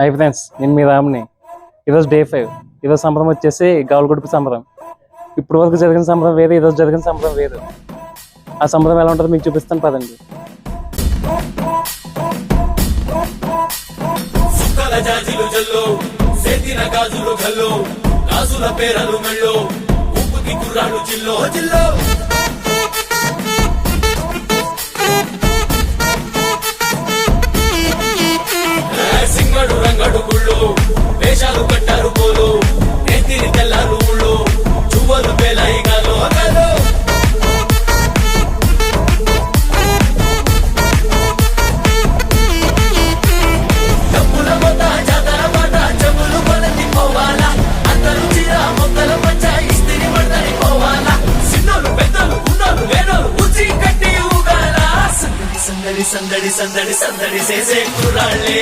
Hi friends, నేను మీ రామ్ని. ఈరోజు day 5. ఈరోజు సంబరం వచ్చేసి గావలగుడుపు సంబరం. ఇప్పుడు వరకు జరిగిన సంబరం వేరు, ఈరోజు జరిగిన సంబరం వేరు. ఆ సంబరం ఎలా ఉంటుందో మీకు చూపిస్తాను పదండి. సింగడు రంగడు గుళ్ళు వేషాలు కట్టారు పోలు నెత్తిని తెల్లారు ఊళ్ళు చువ్వలు పేలాయి గాలో గాలో డబ్బుల మొత్త జాతర మాట చెవులు కొలతి పోవాలా అందరూ చీర మొక్కల పంచ ఇస్తిరి పడతాయి పోవాలా సిన్నోలు పెద్దలు ఉన్నోలు లేనోలు ఉచి కట్టి ఊగాల సందడి సందడి సందడి సందడి సందడి చేసే కుర్రాళ్ళే